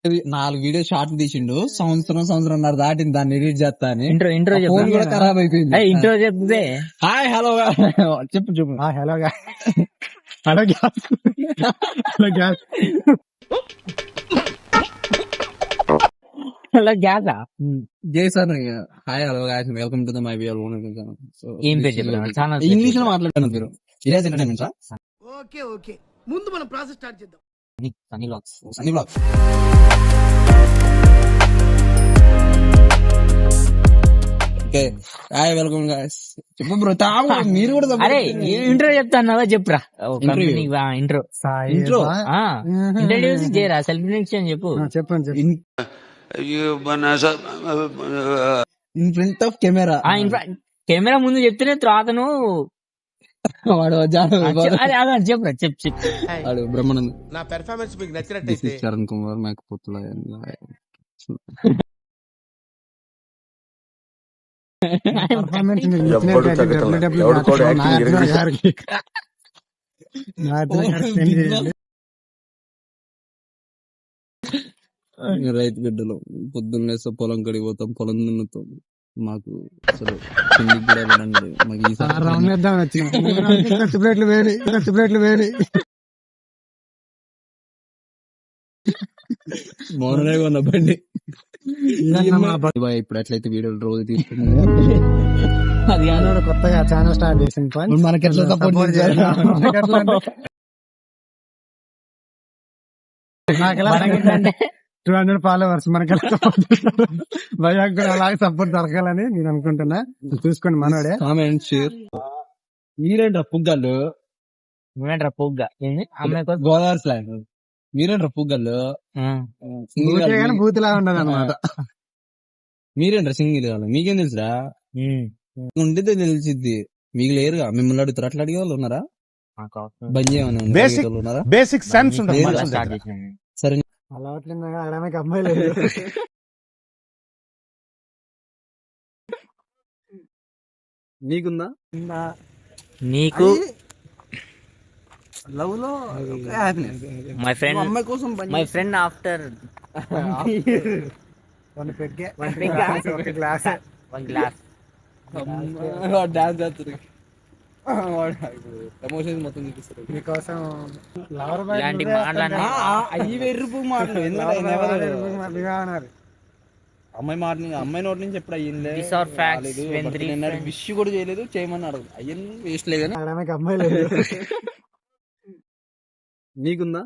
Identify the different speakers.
Speaker 1: 4 video షార్ట్లు తీసిండు. సంవత్సరంన్నర దాటింది దాన్ని ఎడిట్ చేస్తా అని.
Speaker 2: ఇంట్రో
Speaker 1: ఫోన్ కూడా ఖరాబ్ అయిపోయింది.
Speaker 2: ఇంట్రో చెప్తే
Speaker 1: హాయ్ హలో చెప్పు
Speaker 3: హలో హలో గ్యాస్
Speaker 2: అలా గ్యాసా
Speaker 1: చేశాను. Hi hello guys, welcome to the my wear own.
Speaker 2: ఏం పేరు చెప్పారు? ఛానల్
Speaker 1: ఇంగ్లీష్ లో మాట్లాడాను మీరు. ఇరాజ్ ఎంటర్టైన్మెంట్సా?
Speaker 4: ఓకే ఓకే, ముందు మనం ప్రాసెస్ స్టార్ట్ చేద్దాం.
Speaker 2: Sunny blogs.
Speaker 1: Sunny blogs. Okay hi welcome guys. చెప్పు బ్రో. మీరు కూడా
Speaker 2: అరే ఇంట్రో చెప్తాన్నావా? చెప్పురా.
Speaker 1: Interview.
Speaker 2: ఇంట్రో
Speaker 1: ఇంట్రో
Speaker 2: ఇంట్రడ్యూస్ చేయరా, సెల్ఫ్ ఇంట్రడక్షన్ చెప్పు.
Speaker 3: చెప్పండి
Speaker 1: in front of camera.
Speaker 2: Camera ముందు చెప్తేనే తర్వాత నువ్వు
Speaker 1: వాడు
Speaker 2: చెప్పురా. చెప్పు
Speaker 1: వాడు బ్రహ్మానంద్.
Speaker 4: నా పెర్ఫార్మెన్స్ మీకు నచ్చినట్టయితే
Speaker 1: చరణ్ కుమార్ మేకపోతుల రైతు బిడ్డలు పొద్దున్నే పొలం కడిగి పోతాం, పొలం దున్నుతాం. మాకు అసలు కిందికి కూడా వెళ్ళండి. మాకు ఈ
Speaker 3: ఖర్చు ప్లేట్లు వేరి
Speaker 1: మౌననే ఉన్న బండి. ఇప్పుడు ఎట్లయితే వీడియోలు రోజు తీసుకున్నాం,
Speaker 2: అది
Speaker 3: కొత్తగా ఛానల్ స్టార్ట్ చేసింది.
Speaker 1: మనకి ఎట్లా సపోర్ట్ చేయాలి?
Speaker 2: మనకేంటంటే
Speaker 3: 200 ఫాలోవర్స్ మనకి భయాకు కూడా అలాగే సపోర్ట్ దొరకాలని నేను అనుకుంటున్నా. చూసుకోండి మనోడే.
Speaker 1: Comment share. మీరేంట్రా పుగ్గలు?
Speaker 2: నువ్వేంట్రా పొగ్గా ఏంది అమ్మాయి కోసం
Speaker 1: గోదావరి స్లాంగ్. మీరేంట్రా పుగ్గలు?
Speaker 3: బూతులా ఉండదు అనమాట.
Speaker 1: మీరేంట్రా సింగిల్ కాదు? మీకేం తెలుసురా? ఉండితే తెలిసిద్ది. మీకు లేరుగా. మిమ్మల్ని అడుగుతారు. అట్లా అడిగే వాళ్ళు ఉన్నారా? బంద్ చేయమని ఉన్నారా?
Speaker 4: బేసిక్ సెన్స్
Speaker 1: సరే
Speaker 3: అలవాట్లేదు అడగడానికి అమ్మాయి లేదు.
Speaker 1: నీకుందా?
Speaker 2: నీకు
Speaker 1: లవ్ లో
Speaker 2: మై ఫ్రెండ్
Speaker 1: అమ్మాయి కోసం
Speaker 2: మై ఫ్రెండ్ ఆఫ్టర్
Speaker 3: ఒక గ్లాస్
Speaker 1: డాన్స్ చేస్తారు. ఎమోషన్స్ మొత్తం చూపిస్తారు.
Speaker 3: మీకోసం
Speaker 2: ఇలాంటి మాటలు
Speaker 1: అయ్యి వెర్రిపు మాటలు. అమ్మాయి మాట అమ్మాయి నోటి నుంచి ఎప్పుడు అయ్యింది విష్ కూడా చేయలేదు, చేయమని అడగదు. అయ్యని వేస్ట్ లేదు.
Speaker 3: అడగడానికి అమ్మాయి లేదు.
Speaker 1: నీకుందా?